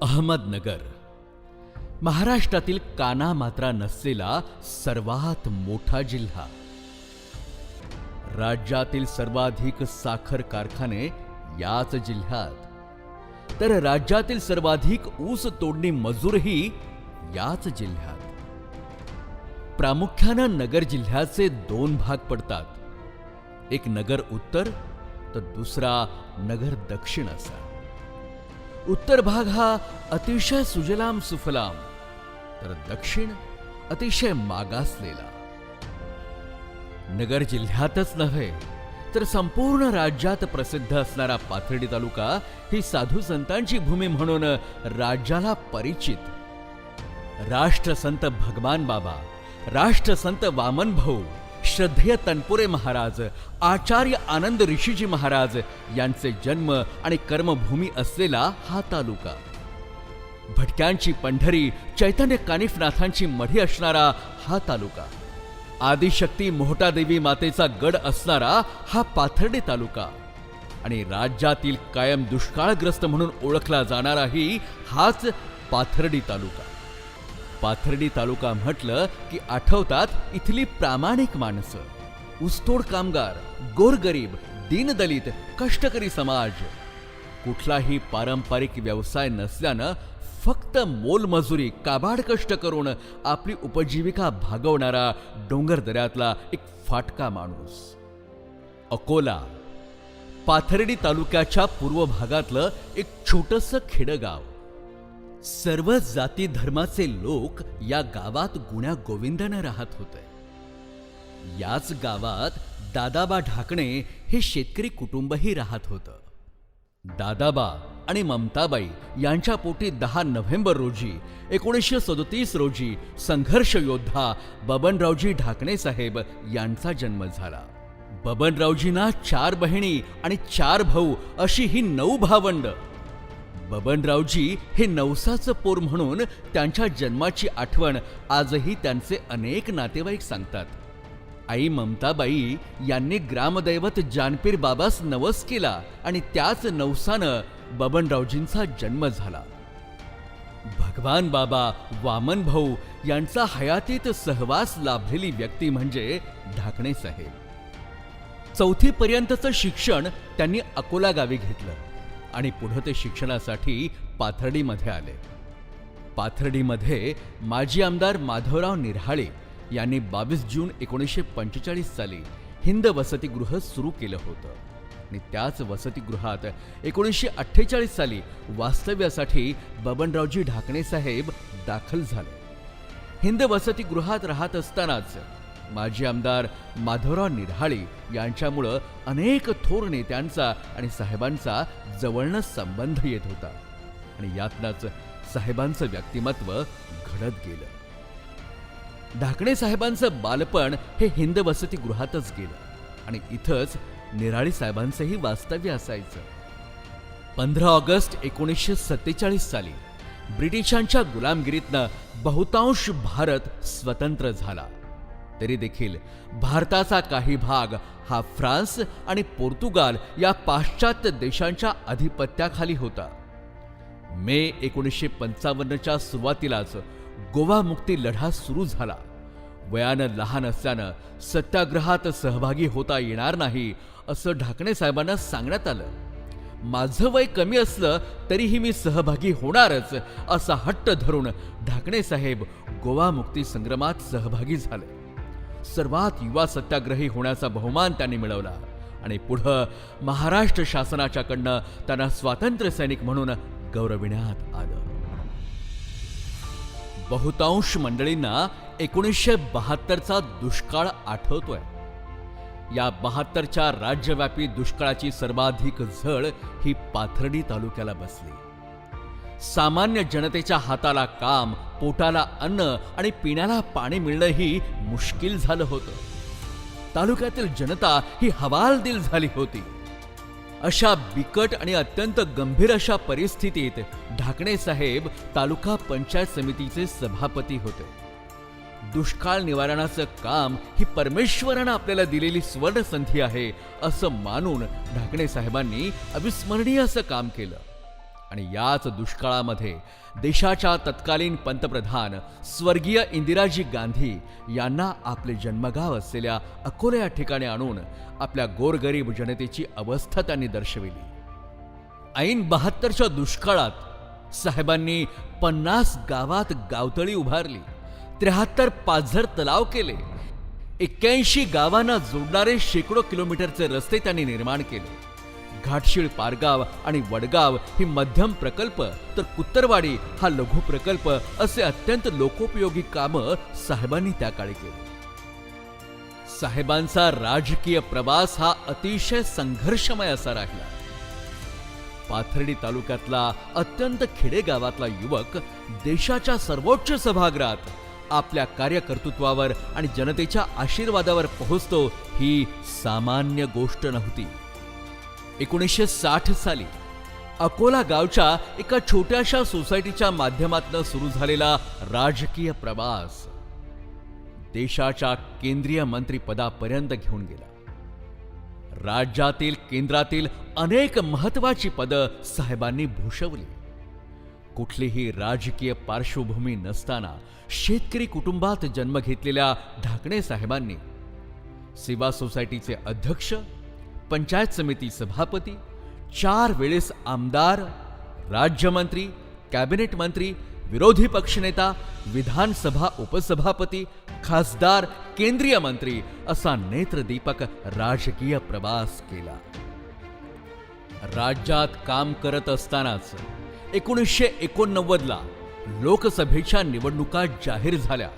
अहमदनगर महाराष्ट्रातील कानामात्रा नसलेला सर्वात मोठा जिल्हा. राज्यातील सर्वाधिक साखर कारखाने याच जिल्ह्यात, तर राज्यातील सर्वाधिक ऊस तोडणी मजूरही याच जिल्ह्यात. प्रामुख्यानं नगर जिल्ह्याचे दोन भाग पडतात, एक नगर उत्तर तर दुसरा नगर दक्षिण असा. उत्तर भाग हा अतिशय सुजलाम सुफलाम, तर दक्षिण अतिशय मागासलेला. नगर जिल्ह्यातच नव्हे तर संपूर्ण राज्यात प्रसिद्ध असणारा पाथर्डी तालुका ही साधू संतांची भूमी म्हणून राज्याला परिचित. राष्ट्रसंत भगवान बाबा, राष्ट्रसंत वामन भाऊ, श्रद्धेय तनपुरे महाराज, आचार्य आनंद ऋषीजी महाराज यांचे जन्म आणि कर्मभूमी असलेला हा तालुका. भटक्यांची पंढरी, चैतन्य कानिफनाथांची मढी असणारा हा तालुका. आदिशक्ती मोहटादेवी मातेचा गड असणारा हा पाथर्डी तालुका. आणि राज्यातील कायम दुष्काळग्रस्त म्हणून ओळखला जाणाराही हाच पाथर्डी तालुका. पाथर्डी तालुका म्हटलं की आठवतात इथली प्रामाणिक माणसं, ऊसतोड कामगार, गोरगरीब, दीनदलित, कष्टकरी समाज. कुठलाही पारंपरिक व्यवसाय नसल्यानं फक्त मोलमजुरी, काबाड कष्ट करून आपली उपजीविका भागवणारा डोंगर दऱ्यातला एक फाटका माणूस. अकोला पाथर्डी तालुक्याच्या पूर्व भागातलं एक छोटंसं खेडगाव. सर्व जाती धर्माचे लोक या गावात गुण्या गोविंदानं राहत होते. याच गावात दादाबा ढाकणे हे शेतकरी कुटुंबही राहत होतं. दादाबा आणि ममताबाई यांच्या पोटी 10 नोव्हेंबर रोजी 1937 रोजी संघर्ष योद्धा बबनरावजी ढाकणे साहेब यांचा जन्म झाला. बबनरावजींना 4 बहिणी आणि 4 भाऊ अशी ही 9 भावंड. बबनरावजी हे नवसाचं पोर म्हणून त्यांच्या जन्माची आठवण आजही त्यांचे अनेक नातेवाईक सांगतात. आई ममताबाई यांनी ग्रामदैवत जानपीर बाबास नवस केला आणि त्याच नवसानं बबनरावजींचा जन्म झाला. भगवान बाबा, वामन भाऊ यांचा हयातीत सहवास लाभलेली व्यक्ती म्हणजे ढाकणे साहेब. 4थी पर्यंतचं शिक्षण त्यांनी अकोला गावी घेतलं आणि पुढे ते शिक्षणासाठी पाथर्डीमध्ये आले. पाथर्डीमध्ये माजी आमदार माधवराव निऱ्हाळे यांनी 22 जून 1945 साली हिंद वसतिगृह सुरू केलं होतं आणि त्याच वसतिगृहात 1948 साली वास्तव्यासाठी बबनरावजी ढाकणे साहेब दाखल झाले. हिंद वसतिगृहात राहत असतानाच माजी आमदार माधवराव निऱ्हाळे यांच्यामुळं अनेक थोर नेत्यांचा आणि साहेबांचा जवळनं संबंध येत होता आणि यातनंच साहेबांचं व्यक्तिमत्व घडत गेलं. ढाकणे साहेबांचं बालपण हे हिंद वसतिगृहातच गेलं आणि इथंच निऱ्हाळे साहेबांचंही वास्तव्य असायचं. 15 ऑगस्ट 1947 साली ब्रिटिशांच्या गुलामगिरीतनं बहुतांश भारत स्वतंत्र झाला. तरी देखील भारताचा काही भाग हा फ्रान्स आणि पोर्तुगाल या पाश्चात्य देशांच्या अधिपत्याखाली होता. मे 1955च्या सुरुवातीलाच गोवा मुक्ती लढा सुरू झाला. वयानं लहान असल्यानं सत्याग्रहात सहभागी होता येणार नाही असं ढाकणे साहेबांना सांगण्यात आलं. माझं वय कमी असलं तरीही मी सहभागी होणारच असा हट्ट धरून ढाकणे साहेब गोवा मुक्ती संग्रामात सहभागी झाले. सर्वात युवा सत्याग्रही होण्याचा बहुमान त्यांनी मिळवला आणि पुढं महाराष्ट्र शासनाच्याकडनं त्यांना स्वातंत्र्य सैनिक म्हणून गौरविण्यात आलं. बहुतांश मंडळींना 1972चा दुष्काळ आठवतोय. या 72च्या राज्यव्यापी दुष्काळाची सर्वाधिक झळ ही पाथर्डी तालुक्याला बसली. सामान्य जनतेच्या हाताला काम, पोटाला अन्न आणि पिण्याला पाणी मिळणंही मुश्किल झालं होतं. तालुक्यातील जनता ही हवालदिल झाली होती. अशा बिकट आणि अत्यंत गंभीर अशा परिस्थितीत ढाकणे साहेब तालुका पंचायत समितीचे सभापती होते. दुष्काळ निवारणाचं काम ही परमेश्वरानं आपल्याला दिलेली सुवर्ण संधी आहे असं मानून ढाकणे साहेबांनी अविस्मरणीय असं काम केलं. आणि याच दुष्काळामध्ये देशाच्या तत्कालीन पंतप्रधान स्वर्गीय इंदिराजी गांधी यांना आपले जन्मगाव असलेल्या अकोला या ठिकाणी आणून आपल्या गोरगरीब जनतेची अवस्था त्यांनी दर्शविली. ऐन 72च्या दुष्काळात साहेबांनी 50 गावात गावतळी उभारली, 73 पाझर तलाव केले, 81 गावांना जोडणारे शेकडो किलोमीटरचे रस्ते त्यांनी निर्माण केले. घाटशीळ पारगाव आणि वडगाव ही मध्यम प्रकल्प, तर कुत्तरवाडी हा लघु प्रकल्प असे अत्यंत लोकोपयोगी कामं साहेबांनी त्या काळी केली. साहेबांचा राजकीय प्रवास हा अतिशय संघर्षमय असा राहिला. पाथर्डी तालुक्यातला अत्यंत खेडेगावातला युवक देशाच्या सर्वोच्च सभागृहात आपल्या कार्यकर्तृत्वावर आणि जनतेच्या आशीर्वादावर पोहोचतो ही सामान्य गोष्ट नव्हती. 1960 साली अकोला गावच्या एका छोट्याशा सोसायटीच्या माध्यमातून सुरू झालेला राजकीय प्रवास देशाच्या केंद्रीय मंत्रिपदापर्यंत घेऊन गेला. राज्यातील केंद्रातील अनेक महत्वाची पदं साहेबांनी भूषवली. कुठलीही राजकीय पार्श्वभूमी नसताना शेतकरी कुटुंबात जन्म घेतलेल्या ढाकणे साहेबांनी सेवा सोसायटीचे अध्यक्ष, पंचायत समिती सभापती, 4 वेळेस आमदार, राज्यमंत्री, कॅबिनेट मंत्री, विरोधी पक्षनेता, विधानसभा उपसभापती, खासदार, केंद्रीय मंत्री असा नेत्रदीपक राजकीय प्रवास केला. राज्यात काम करत असतानाच 1989ला लोकसभेच्या निवडणुका जाहीर झाल्या.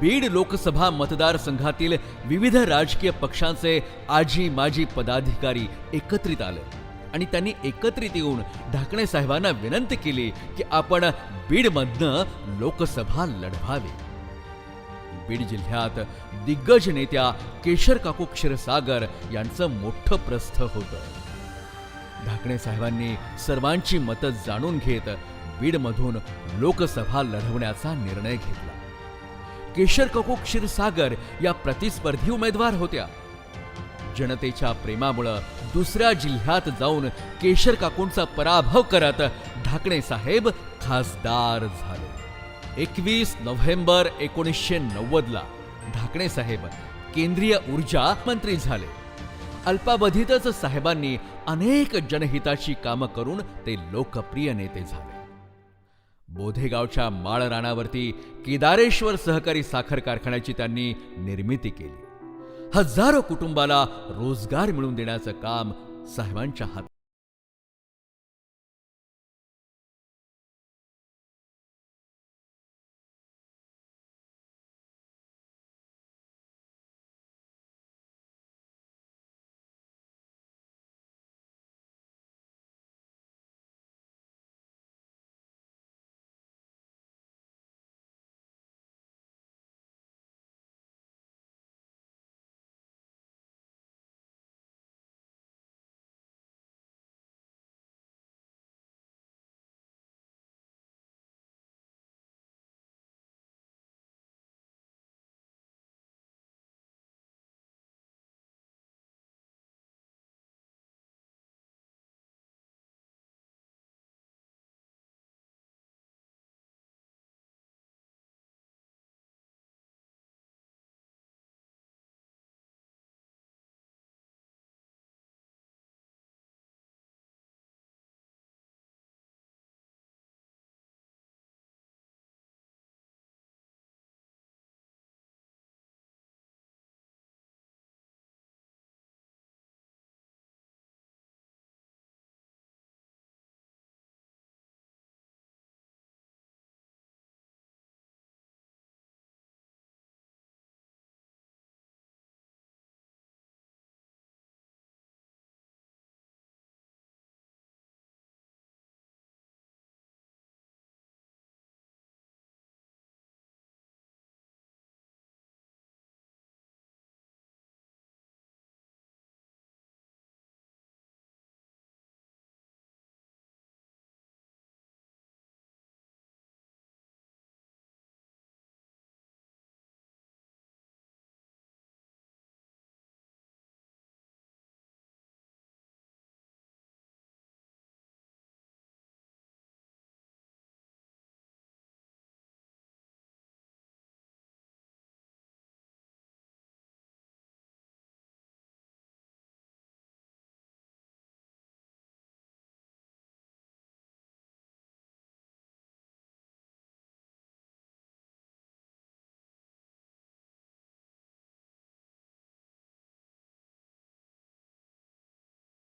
बीड लोकसभा मतदारसंघातील विविध राजकीय पक्षांचे आजी माजी पदाधिकारी एकत्रित आले आणि त्यांनी एकत्रित येऊन ढाकणे साहेबांना विनंती केली की आपण बीडमधनं लोकसभा लढवावी. बीड जिल्ह्यात दिग्गज नेत्या केशरकाकू क्षीरसागर यांचं मोठं प्रस्थ होतं. ढाकणे साहेबांनी सर्वांची मतं जाणून घेत बीडमधून लोकसभा लढवण्याचा निर्णय घेतला. केशरकाकू क्षीरसागर या प्रतिस्पर्धी उमेदवार होत्या. जनतेच्या प्रेमामुळे दुसऱ्या जिल्ह्यात जाऊन केशरकाकूंचा पराभव करत ढाकणे साहेब खासदार झाले. 21 नोव्हेंबर 1990ला ढाकणे साहेब केंद्रीय ऊर्जा मंत्री झाले. अल्पावधीतच साहेबांनी अनेक जनहिताची कामं करून ते लोकप्रिय नेते झाले. बोधेगावच्या माळ रानावरती केदारेश्वर सहकारी साखर कारखान्याची त्यांनी निर्मिती केली. हजारो कुटुंबाला रोजगार मिळवून देण्याचं काम साहेबांच्या हातात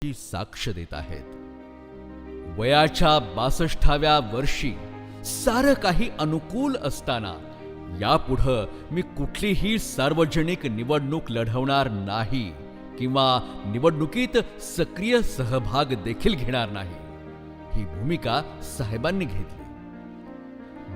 ची साक्ष देत आहेत. वयाच्या 62व्या वर्षी सारं काही अनुकूल असताना यापुढं मी कुठलीही सार्वजनिक निवडणूक लढवणार नाही किंवा निवडणुकीत सक्रिय सहभाग देखील घेणार नाही, ही भूमिका साहेबांनी घेतली.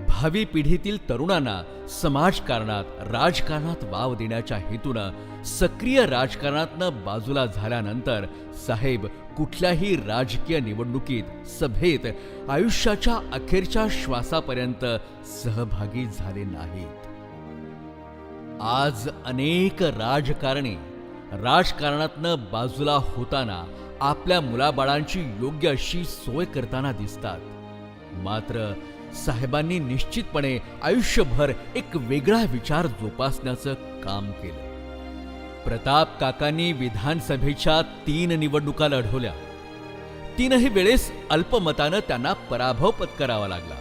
भावी पिढीतील तरुणांना समाजकारणात, राजकारणात वाव देण्याच्या हेतूनं सक्रिय राजकारणातनं बाजूला झाल्यानंतर साहेब कुठल्याही राजकीय निवडणुकीत, सभेत आयुष्याच्या अखेरच्या श्वासापर्यंत सहभागी झाले नाहीत. आज अनेक राजकारणी राजकारणातनं बाजूला होताना आपल्या मुलाबाळांची योग्य अशी सोय करताना दिसतात. मात्र साहेबांनी निश्चितपणे आयुष्यभर एक वेगळा विचार जोपासण्याचं काम केलं. प्रताप काकांनी विधानसभेच्या 3 निवडणुका लढवल्या. 3ही वेळेस अल्पमतानं त्यांना पराभव पत्करावा लागला.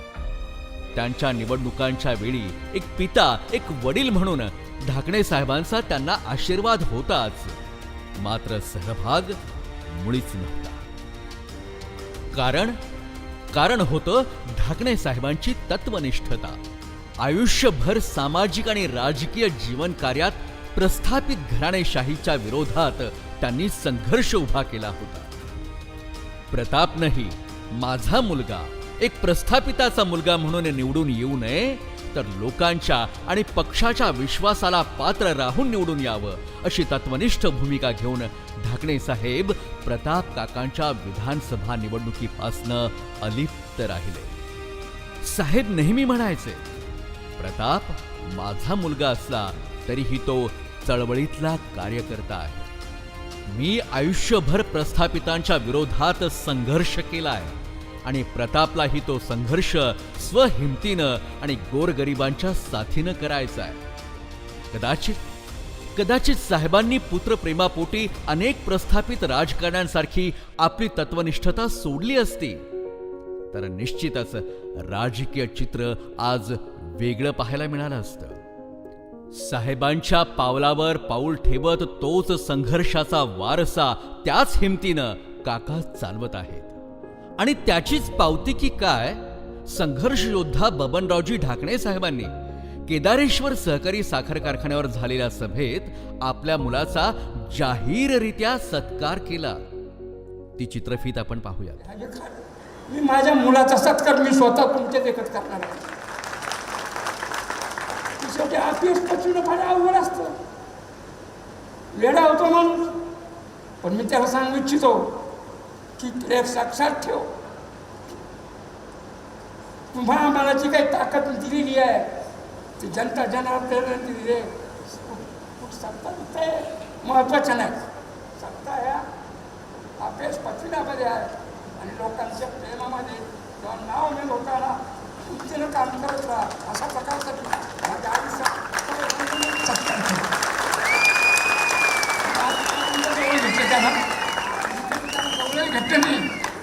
त्यांच्या निवडणुकांच्या वेळी एक पिता, एक वडील म्हणून ढाकणे साहेबांचा त्यांना आशीर्वाद होताच, मात्र सहभाग मुळीच नव्हता. कारण होतं ढाकणे साहेबांची तत्वनिष्ठता. आयुष्यभर सामाजिक आणि राजकीय जीवन कार्यात प्रस्थापित घराणेशाहीच्या विरोधात त्यांनी संघर्ष उभा केला होता. प्रतापनंही माझा मुलगा एक प्रस्थापिताचा मुलगा म्हणून निवडून येऊ नये, तर लोकांच्या आणि पक्षाच्या विश्वासाला पात्र राहून निवडून यावं अशी तत्वनिष्ठ भूमिका घेऊन ढाकणे साहेब प्रताप काकांच्या विधानसभा निवडणुकीपासनं अलिप्त राहिले. साहेब नेहमी म्हणायचे, प्रताप माझा मुलगा असला तरीही तो चळवळीतला कार्यकर्ता आहे. मी आयुष्यभर प्रस्थापितांच्या विरोधात संघर्ष केलाय आणि प्रतापलाही तो संघर्ष स्वहिमतीनं आणि गोरगरिबांच्या साथीनं करायचा आहे. कदाचित साहेबांनी पुत्रप्रेमापोटी अनेक प्रस्थापित राजकारण्यांसारखी आपली तत्वनिष्ठता सोडली असती, तर निश्चितच राजकीय चित्र आज वेगळं पाहायला मिळालं असतं. साहेबांच्या पावलावर पाऊल ठेवत तोच संघर्षाचा वारसा त्याच हिमतीनं काका चालवत आहेत. आणि त्याचीच पावती की काय, संघर्ष योद्धा बबनरावजी ढाकणे साहेबांनी केदारेश्वर सहकारी साखर कारखान्यावर झालेल्या सभेत आपल्या मुलाचा जाहीररित्या सत्कार केला. ती चित्रफीत आपण पाहूया. मी माझ्या मुलाचा सत्कार मी स्वतः तुमच्या देखत करणार आहे. शेवटी आपिस पचवणं फार अवघड असतं. वेडा होतो माणूस, पण मी त्याला सांगू इच्छितो की तुला एक साक्षात ठेव, तुम्हाला मला जी काही ताकद दिलेली आहे ती जनता जनार्दन दिली रे. सत्ता महत्वाच्या नाही, सत्ता ह्या अभ्यास पचविण्यामध्ये आहे आणि लोकांच्या प्रेमामध्ये किंवा नाव मी लोकांना तुमच्यानं काम करत राहा अशा प्रकारचा माझ्या आयुष्यात घेतलं नाही,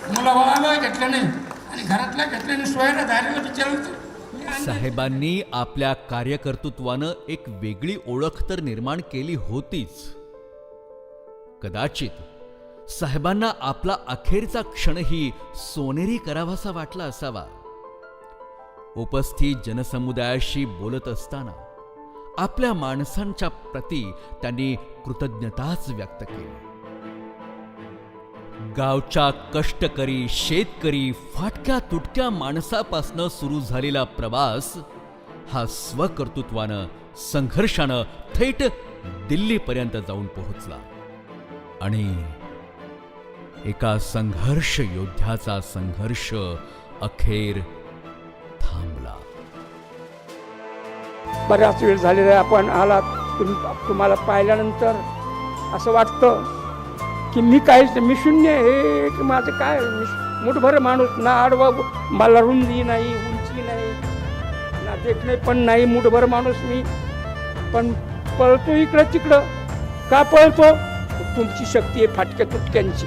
मुलाबाळाला घेतलं नाही आणि घरातल्या घेतल्याने सोयीला धारीला विचारलं. साहेबांनी आपल्या कार्यकर्तृत्वानं एक वेगळी ओळख तर निर्माण केली होतीच. कदाचित साहेबांना आपला अखेरचा क्षणही सोनेरी करावासा वाटला असावा. उपस्थित जनसमुदायाशी बोलत असताना आपल्या माणसांच्या प्रती त्यांनी कृतज्ञताच व्यक्त केली. गावच्या कष्टकरी, शेतकरी, फाटक्या तुटक्या माणसापासनं सुरू झालेला प्रवास हा स्वकर्तृत्वानं, संघर्षानं थेट दिल्लीपर्यंत जाऊन पोहोचला आणि एका संघर्ष योद्ध्याचा संघर्ष अखेर थांबला. बराच वेळ झालेला आहे, आपण आलात. तुम्हाला पाहिल्यानंतर असं वाटतं की मी काहीच, मी शून्य, हे माझं काय, मुठभर माणूस, ना आडवा, मला रुंदी नाही, उंची नाही, ना देखणे पण नाही, मुठभर माणूस मी. पण पळतो इकडं तिकडं. का पळतो? तुमची शक्ती आहे फाटक्या तुटक्यांची.